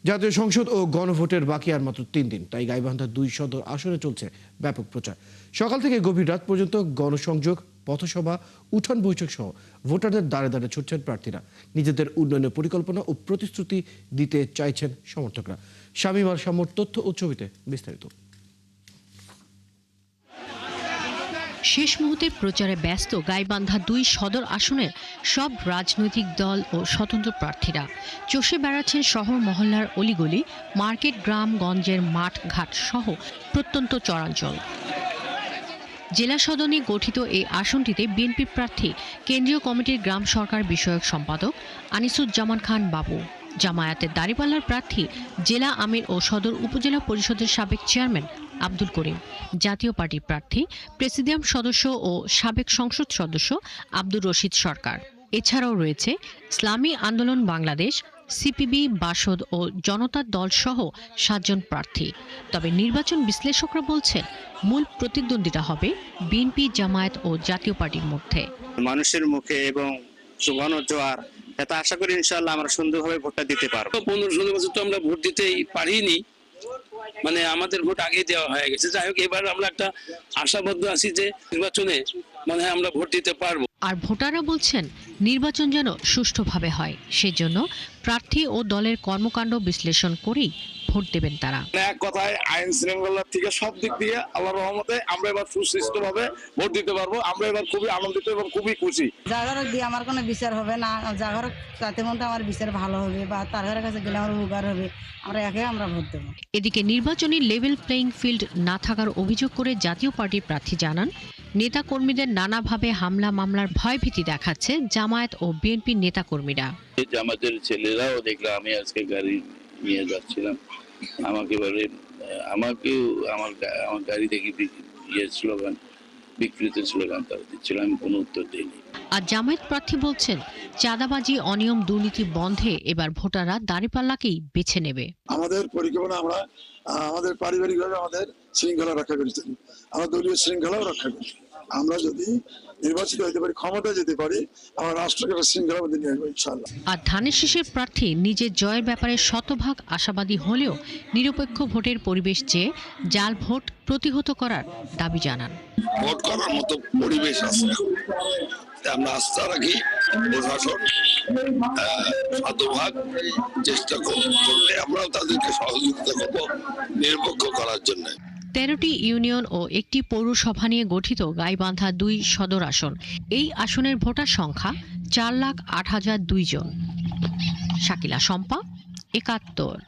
জাতীয় সংসদ ও গণভোটের বাকি আর মাত্র 3 দিন, তাই গাইবান্ধা 2 সদর আসনে চলছে ব্যাপক প্রচার। সকাল থেকে গভীর রাত পর্যন্ত গণসংযোগ, পথসভা, উঠান বৈঠক সহ ভোটারদের দ্বারে দ্বারে ছুটছেন প্রার্থীরা। নিজেদের উন্নয়নের পরিকল্পনা ও প্রতিশ্রুতি দিতে চাইছেন সমর্থকরা। শামীম আল শামুর তথ্য ও ছবিতে বিস্তারিত। শেষ মুহূর্তে প্রচারে ব্যস্ত গাইবান্ধা 2 সদর আসনের সব রাজনৈতিক দল ও স্বতন্ত্র প্রার্থীরা। চষে বেড়াচ্ছেন শহর মহল্লার অলিগলি, মার্কেট, গ্রামগঞ্জের মাঠ ঘাট সহ প্রত্যন্ত চরাঞ্চল। জেলা সদনে গঠিত এই আসনটিতে বিএনপি প্রার্থী কেন্দ্রীয় কমিটির গ্রাম সরকার বিষয়ক সম্পাদক আনিসুজ্জামান খান বাবু, জামায়াতের দাঁড়িপাল্লার প্রার্থী জেলা আমির ও সদর উপজেলা পরিষদের সাবেক চেয়ারম্যান আব্দুল করিম, জাতীয় পার্টির প্রার্থী প্রেসিডিয়াম সদস্য ও সাবেক সংসদ সদস্য আব্দুর রশিদ সরকার। এছাড়াও রয়েছে ইসলামী আন্দোলন বাংলাদেশ, সিপিবি, বাসদ ও জনতার দল সহ 7 জন প্রার্থী। তবে নির্বাচন বিশ্লেষকরা বলছেন মূল প্রতিদ্বন্দ্বিতা হবে বিএনপি, জামায়াত ও জাতীয় পার্টির মধ্যে। মানুষের মুখে এবং সুবর্ণ জোয়ার, এটা আশা করি ইনশাআল্লাহ আমরা সুন্দরভাবে ভোটটা দিতে পারবো। 15-16 বছর তো আমরা ভোট দিতেই পারিনি, মানে আমাদের ভোট আগে দেওয়া হয়ে গেছে। যাই হোক, এবার আমরা একটা আশাবদ্ধ আছি যে নির্বাচনে মানে আমরা ভোট দিতে পারবো। আর ভোটাররা বলছেন নির্বাচন যেন সুষ্ঠুভাবে হয়, সেজন্য প্রার্থী ও দলের কর্মকাণ্ড বিশ্লেষণ করেই ভোট দেবেন তারা। এক কথায় আইন শৃঙ্খলার থেকে সব দিক দিয়ে আল্লাহর রহমতে আমরা এবার সুশৃষ্টভাবে ভোট দিতে পারবো। আমরা এবার খুবই আনন্দিত এবং খুবই খুশি। জাগরক দিয়ে আমার কোনো বিচার হবে না, জাগরক তাতে মধ্যে আমার বিচার ভালো হবে বা তার ঘরের কাছে গেলে আমার উপকার হবে, আমরা ভোট দেবো। এদিকে নির্বাচনী লেভেল প্লেইং ফিল্ড না থাকার অভিযোগ করে জাতীয় পার্টির প্রার্থী জানান, নেতা কর্মীদের নানাভাবে হামলা মামলার ভয়ভীতি দেখাচ্ছে জামায়াত ও বিএনপির নেতা কর্মীরা। আমাদের ছেলেরাও দেখলাম, আমি আজকে গাড়ি নিয়ে যাচ্ছিলাম, আমাকেও আমার গাড়ি থেকে স্লোগান, বিকৃত স্লোগান তারা দিচ্ছিল, আমি কোনো উত্তর দিইনি। আর জামায়াত প্রার্থী বলছেন চাঁদাবাজি, অনিয়ম, দুর্নীতি বন্ধে এবার ভোটাররা দাঁড়িপাল্লাকেই বেছে নেবে। আমাদের পরিকল্পনা, আমরা আমাদের পারিবারিকভাবে আমাদের শৃঙ্খলা রক্ষা করি, আমরা দলীয় শৃঙ্খলাও রক্ষা করি। আমরা যদি নির্বাচিত হতে পারি, ক্ষমতা যেতে পারি, আমরা রাষ্ট্রকে শৃঙ্খলার মধ্যে নিয়ে আসবো ইনশাআল্লাহ। আর ধানের শীষের প্রার্থী নিজের জয়ের ব্যাপারে শতভাগ আশাবাদী হলেও নিরপেক্ষ ভোটের পরিবেশ চেয়ে জাল ভোট প্রতিহত করার দাবি জানান। ভোট করার মতো পরিবেশ আছে, আমরা আস্থা রাখি প্রশাসন শতভাগ চেষ্টা করবে, আমরাও তাদেরকে সহযোগিতা করবো নিরপেক্ষ করার জন্য। 13টি ইউনিয়ন ও একটি পৌরসভা নিয়ে গঠিত গাইবান্ধা 2 সদর আসন। এই আসনের ভোটার সংখ্যা 4,08,002 জন। শাকিলা শম্পা, 71।